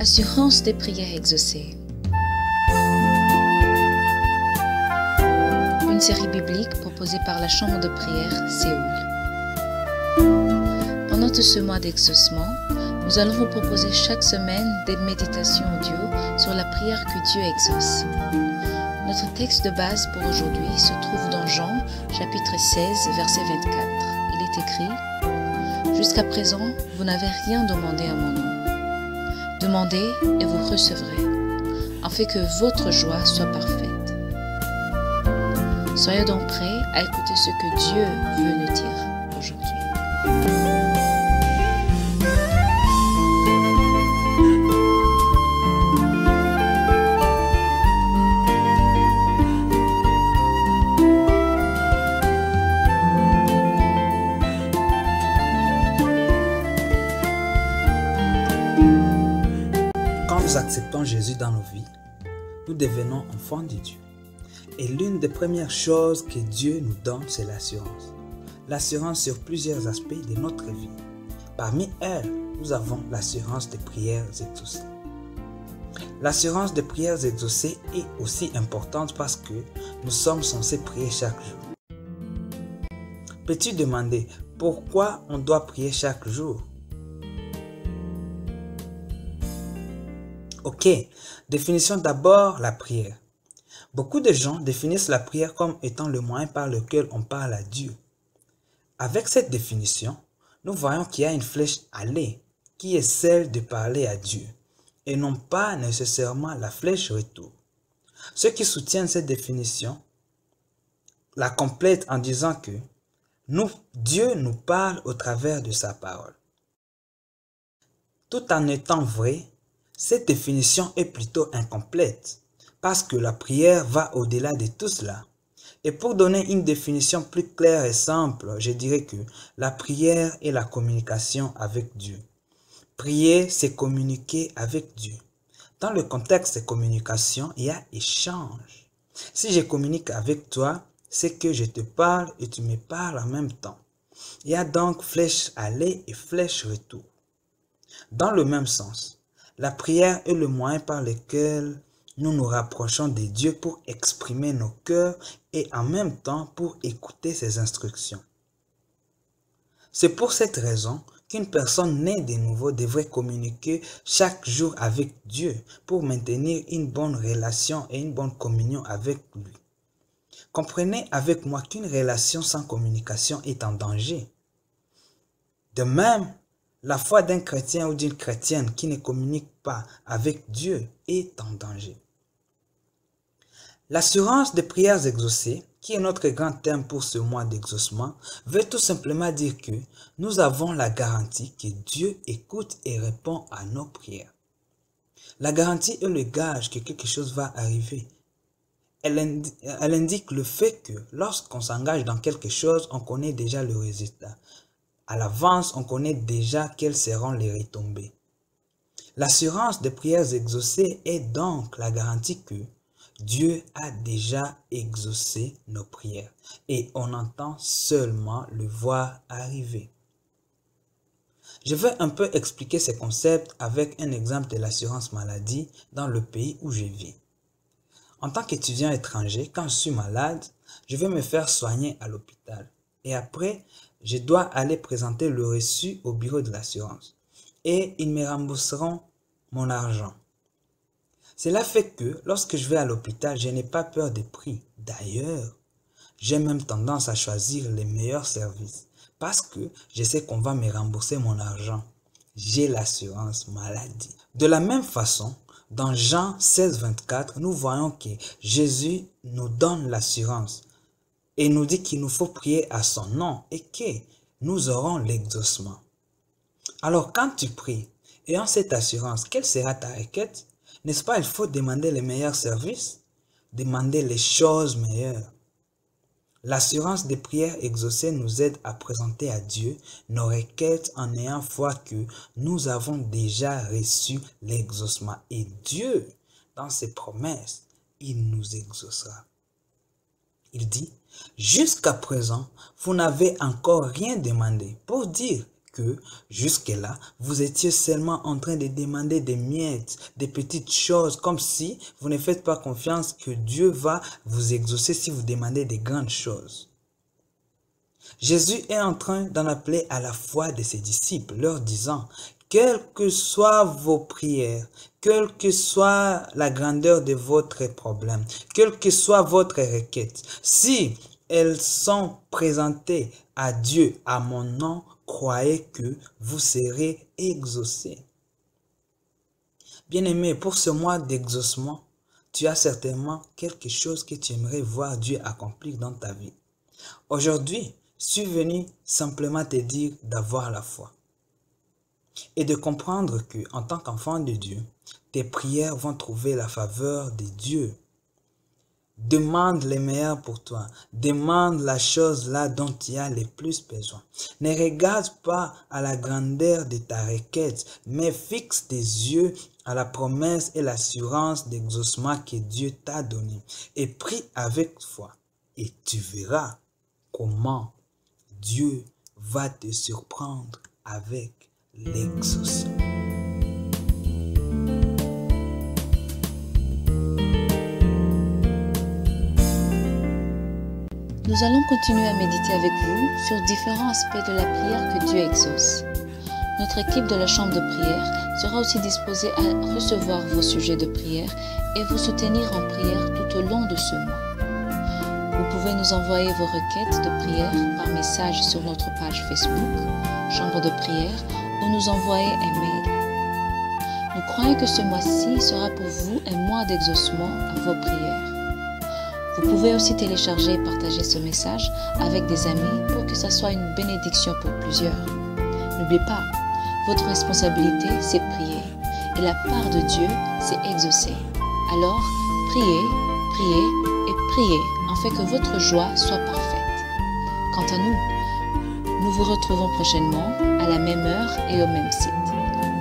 Assurance des prières exaucées. Une série biblique proposée par la Chambre de prière Séoul. Pendant tout ce mois d'exaucement, nous allons vous proposer chaque semaine des méditations audio sur la prière que Dieu exauce. Notre texte de base pour aujourd'hui se trouve dans Jean, chapitre 16, verset 24. Il est écrit « Jusqu'à présent, vous n'avez rien demandé à mon nom. Demandez et vous recevrez, afin que votre joie soit parfaite. » Soyez donc prêts à écouter ce que Dieu veut nous dire aujourd'hui. Quand nous acceptons Jésus dans nos vies, nous devenons enfants de Dieu. Et l'une des premières choses que Dieu nous donne, c'est l'assurance. L'assurance sur plusieurs aspects de notre vie. Parmi elles, nous avons l'assurance des prières exaucées. L'assurance des prières exaucées est aussi importante parce que nous sommes censés prier chaque jour. Peux-tu demander pourquoi on doit prier chaque jour? Ok, définissons d'abord la prière. Beaucoup de gens définissent la prière comme étant le moyen par lequel on parle à Dieu. Avec cette définition, nous voyons qu'il y a une flèche aller qui est celle de parler à Dieu et non pas nécessairement la flèche retour. Ceux qui soutiennent cette définition la complètent en disant que Dieu nous parle au travers de sa parole. Tout en étant vrai, cette définition est plutôt incomplète parce que la prière va au-delà de tout cela. Et pour donner une définition plus claire et simple, je dirais que la prière est la communication avec Dieu. Prier, c'est communiquer avec Dieu. Dans le contexte de communication, il y a échange. Si je communique avec toi, c'est que je te parle et tu me parles en même temps. Il y a donc flèche aller et flèche retour. Dans le même sens, la prière est le moyen par lequel nous nous rapprochons de Dieu pour exprimer nos cœurs et en même temps pour écouter ses instructions. C'est pour cette raison qu'une personne née de nouveau devrait communiquer chaque jour avec Dieu pour maintenir une bonne relation et une bonne communion avec lui. Comprenez avec moi qu'une relation sans communication est en danger. De même, la foi d'un chrétien ou d'une chrétienne qui ne communique pas avec Dieu est en danger. L'assurance des prières exaucées, qui est notre grand thème pour ce mois d'exaucement, veut tout simplement dire que nous avons la garantie que Dieu écoute et répond à nos prières. La garantie est le gage que quelque chose va arriver. Elle indique le fait que lorsqu'on s'engage dans quelque chose, on connaît déjà le résultat. À l'avance, on connaît déjà quelles seront les retombées. L'assurance des prières exaucées est donc la garantie que Dieu a déjà exaucé nos prières et on entend seulement le voir arriver. Je vais un peu expliquer ces concepts avec un exemple de l'assurance maladie dans le pays où je vis. En tant qu'étudiant étranger, quand je suis malade, je vais me faire soigner à l'hôpital et après, je dois aller présenter le reçu au bureau de l'assurance et ils me rembourseront mon argent. Cela fait que lorsque je vais à l'hôpital, je n'ai pas peur des prix. D'ailleurs, j'ai même tendance à choisir les meilleurs services parce que je sais qu'on va me rembourser mon argent. J'ai l'assurance maladie. De la même façon, dans Jean 16, 24, nous voyons que Jésus nous donne l'assurance. Et nous dit qu'il nous faut prier à son nom et que nous aurons l'exaucement. Alors quand tu pries, ayant cette assurance, quelle sera ta requête? N'est-ce pas, il faut demander les meilleurs services? Demander les choses meilleures. L'assurance des prières exaucées nous aide à présenter à Dieu nos requêtes en ayant foi que nous avons déjà reçu l'exaucement. Et Dieu, dans ses promesses, il nous exaucera. Il dit, jusqu'à présent, vous n'avez encore rien demandé pour dire que jusque-là, vous étiez seulement en train de demander des miettes, des petites choses, comme si vous ne faites pas confiance que Dieu va vous exaucer si vous demandez des grandes choses. Jésus est en train d'en appeler à la foi de ses disciples, leur disant, quelles que soient vos prières, quelle que soit la grandeur de votre problème, quelle que soit votre requête, si elles sont présentées à Dieu à mon nom, croyez que vous serez exaucés. Bien-aimé, pour ce mois d'exaucement, tu as certainement quelque chose que tu aimerais voir Dieu accomplir dans ta vie. Aujourd'hui, je suis venu simplement te dire d'avoir la foi et de comprendre que, en tant qu'enfant de Dieu, tes prières vont trouver la faveur de Dieu. Demande le meilleur pour toi. Demande la chose là dont tu as le plus besoin. Ne regarde pas à la grandeur de ta requête, mais fixe tes yeux à la promesse et l'assurance d'exaucement que Dieu t'a donné. Et prie avec foi. Et tu verras comment Dieu va te surprendre avec l'exaucement. Nous allons continuer à méditer avec vous sur différents aspects de la prière que Dieu exauce. Notre équipe de la chambre de prière sera aussi disposée à recevoir vos sujets de prière et vous soutenir en prière tout au long de ce mois. Vous pouvez nous envoyer vos requêtes de prière par message sur notre page Facebook, Chambre de prière, ou nous envoyer un mail. Nous croyons que ce mois-ci sera pour vous un mois d'exaucement à vos prières. Vous pouvez aussi télécharger et partager ce message avec des amis pour que ça soit une bénédiction pour plusieurs. N'oubliez pas, votre responsabilité, c'est prier. Et la part de Dieu, c'est exaucer. Alors, priez, priez et priez, afin que votre joie soit parfaite. Quant à nous, nous vous retrouvons prochainement à la même heure et au même site.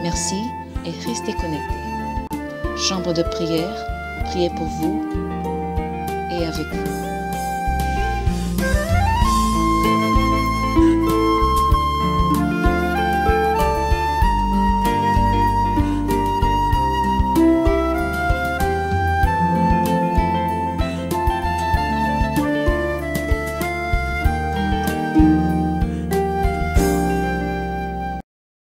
Merci et restez connectés. Chambre de prière, priez pour vous et avec vous.